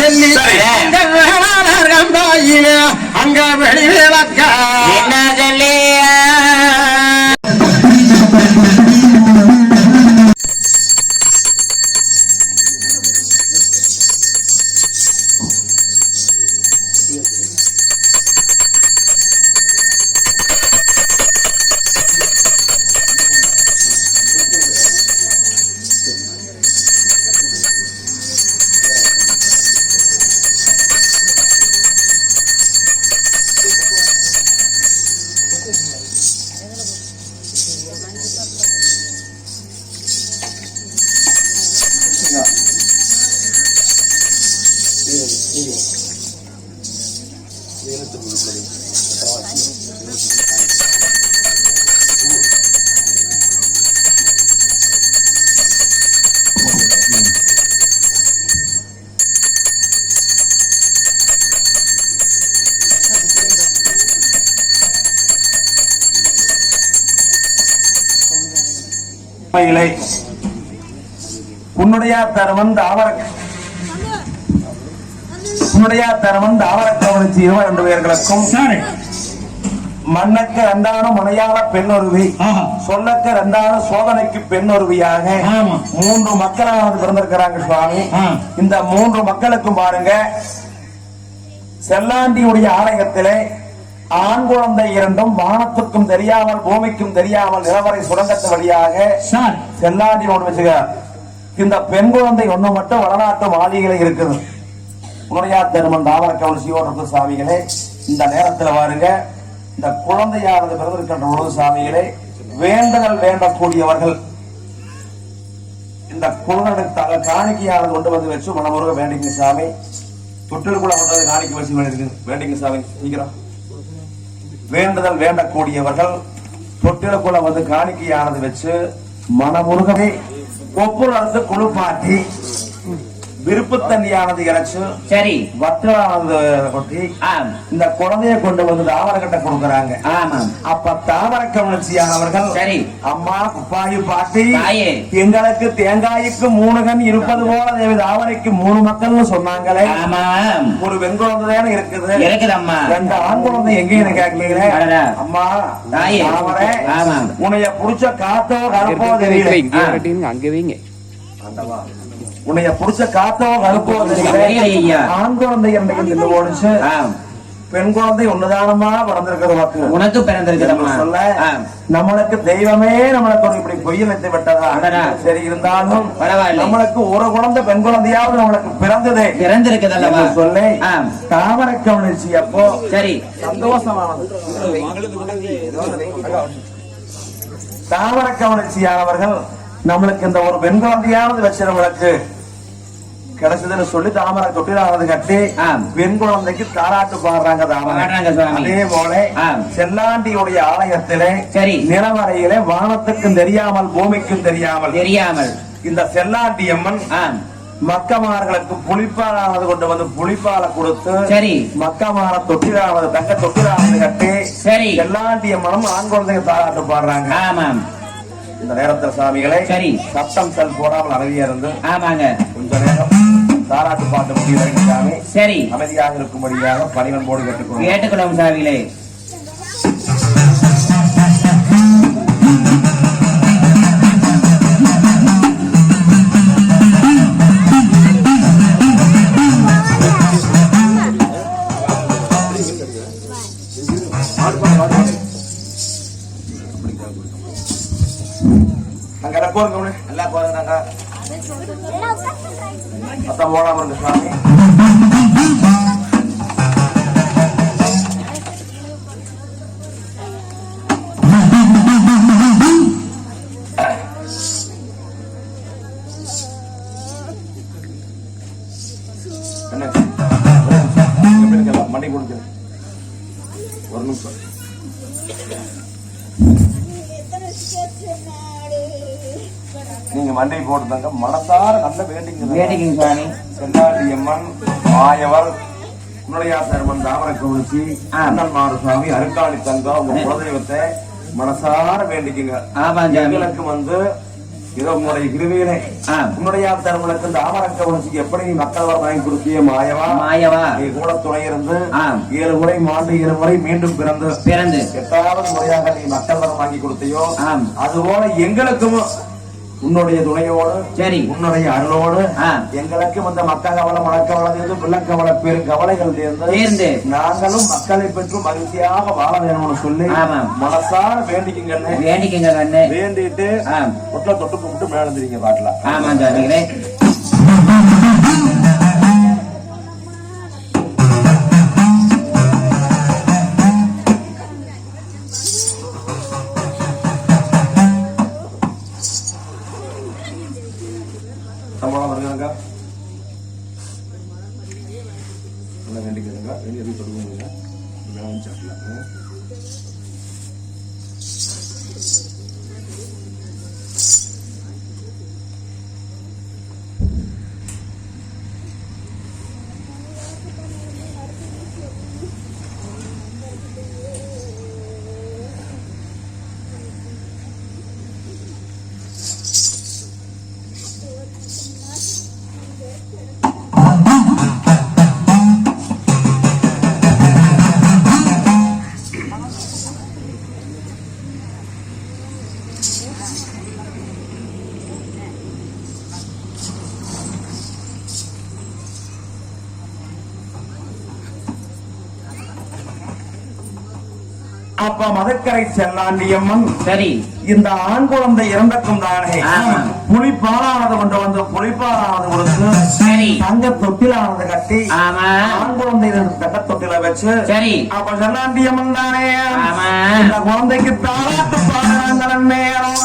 சொல்லி அங்க வெளிவிளக்க என்ன சொல்லி உன்னுடைய தரவன் தாவரக்கவனிச்சு 22 பேர்களுக்கும் மண்ணக்க 2 மனையாள பெண்ணொருவி சொல்லக்க 2 சோதனைக்கு பெண்ணொருவியாக 3 மக்களானது பிறந்திருக்கிறாங்க சுவாமி. இந்த 3 மக்களுக்கும் பாருங்க, செல்லாண்டியுடைய ஆலயத்திலே ஆண் குழந்தை 2 வானத்துக்கும் தெரியாமல் பூமிக்கும் தெரியாமல் நிலவரை சுரங்கத்து வழியாக செல்லாண்டி ஒண்ணு வச்சுக்க. இந்த பெண் குழந்தை ஒண்ணு மட்டும் வடநாட்டு மாளிகையில இருக்குது. உன்னுடைய தருமன் தாவரக்கவன் சிவோட சாமிகளே, இந்த நேரத்தில் பாருங்க, இந்த குழந்தையானது பிறந்திருக்கின்ற பொழுது சாமிகளே, வேண்டுதல் வேண்டக்கூடியவர்கள் இந்த குழந்தை காணிக்கையானது கொண்டு வந்து வச்சு மனமுருக வேண்டிங்க சாமி. தொட்டிலுக்குள்ள கொண்டு காணிக்கை வச்சு வேண்டிங்க சாமி. சீக்கிரம் வேண்டுதல் வேண்டக்கூடியவர்கள் தொட்டிலுக்குள்ள வந்து காணிக்கையானது வச்சு மனமுருகவே கொப்புரத்து குளிப்பாட்டி விருப்பு தண்ணியானது இறைச்சு சரி வற்றானது கொட்டி இந்த குழந்தைய கொண்டு வந்து தாவரக்கட்டை கொடுக்கறாங்க. அப்ப தாவர கவனிச்சியானவர்கள் சரி அம்மா குப்பாயி பாட்டி எங்களுக்கு தேங்காய்க்கு 3 கண் இருப்பது போல தேவி தாவரைக்கு 3 மக்கள்னு சொன்னாங்களே. ஒரு பெண் குழந்தை இருக்குது, 2 ஆண் குழந்தை எங்கேயும் கேட்கலீங்களே. அம்மா தாவரை உன்னைய புடிச்ச காத்தோ கருப்போ தெரியல, அங்கே வைங்க. உன்னைய புடிச்ச காத்தோ கருப்போ தெரியல. ஆண் குழந்தை என்று ஓடிச்சு, பெண் குழந்தை ஒண்ணுதானமா பிறந்திருக்கிறது, உனக்கு பிறந்திருக்கிறோம் சொல்ல நம்மளுக்கு தெய்வமே நம்மளுக்கு இப்படி பொய்யலைத்து விட்டதா. சரி இருந்தாலும் நம்மளுக்கு ஒரு குழந்தை பெண் குழந்தையாவது நம்மளுக்கு பிறந்திருக்குதல்ல சொல்ல தாவர கவனிச்சு அப்போ சரி சந்தோஷமானது. தாவர கவனிச்சியானவர்கள் நம்மளுக்கு இந்த ஒரு பெண் குழந்தையானது வச்சு நம்மளுக்கு கிடைச்சதுன்னு சொல்லி தாமரை தொட்டிலானது கட்டி பெண் குழந்தைக்கு தாராட்டு பாடுறாங்க தாமரை. அதே போல செல்லாண்டியுடைய ஆலயத்திலே நிலவரையிலே வானத்துக்கும் தெரியாமல் பூமிக்கும் தெரியாமல் இந்த செல்லாண்டி அம்மன் மக்கமார்களுக்கு புளிப்பாலானது கொண்டு வந்து புளிப்பாலை கொடுத்து சரி மக்கமான தொட்டிலானது தங்க தொட்டிலானது கட்டி சரி செல்லாண்டி அம்மனும் ஆண் குழந்தைக்கு தாராட்டு பாடுறாங்க. இந்த நேரத்தில் சாமிகளை சரி சத்தம் செல் போடாமல் அமைதியா இருந்து கொஞ்ச நேரம் தாராட்டு பாட்டு முடிவதற்கு சாமி சரி அமைதியாக இருக்கும்படியாக பணிவன்போடு கேட்டுக்கொள்ளும் சாமிகளே. நல்லா போறாங்க அத்தான் போடாம இருக்கு சாமி. மணி கொடுத்து ஒரு நிமிஷம். நீங்க மண்டை போட்டுதாங்க மனசார நல்ல வேண்டிங்க செல்லாண்டி அம்மன் மாயவர் முன்னையாசர்மன் தாமர கவுச்சி அண்ணன் மாறுசாமி அருக்காணி தங்கம் உங்க குலதெய்வத்தை மனசார வேண்டிக்குங்க. எங்களுக்கு வந்து இதோ உங்களுடைய கிருவியிலே உன்னுடைய தருமனுக்கு இந்த ஆமரக்க உணர்ச்சிக்கு எப்படி நீ மக்கள் வர வாங்கி கொடுத்திய மாயவா நீ கூட துணை இருந்து 7 முறை மாண்டு 7 முறை மீண்டும் பிறந்து 8வது முறையாக நீ மக்கள் வர வாங்கி கொடுத்தியோ அதுபோல எங்களுக்கும் உன்னுடைய துணையோடு சரி உன்னுடைய அருளோடு எங்களுக்கும் அந்த மக்கள் கவலை மனக்கவலை தீர்ந்து பிள்ளைக்கவலை பெரும் கவலைகள் தேர்ந்து நாங்களும் மக்களை பெற்று மகிழ்ச்சியாக வாழ வேணும்னு சொல்லி மனசார வேண்டிக்குங்க வேண்டிட்டு ஒட்டுல தொட்டு கும்பிட்டு மேல தெரியுங்க பாட்டுல ஆமா சார் சம்பளம் வருங்க நல்லா வேண்டிக்கிறதுங்க வேண்டி எதுவும் தொடுங்க வேலை சாப்பிடல அப்ப மதக்கரை செல்லாண்டியம்மன் சரி இந்த ஆண் குழந்தை இறந்தக்கும் தானே புலிப்பாலானது கொண்டு வந்து புலிப்பாலானது கொடுத்து சரி தங்க தொட்டிலானது கட்டி ஆண் குழந்தை தங்க தொட்டில வச்சு சரி அப்ப செல்லாண்டியம்மன் தானே இந்த குழந்தைக்கு தாளாட்டு பாடுறாங்க நேரம்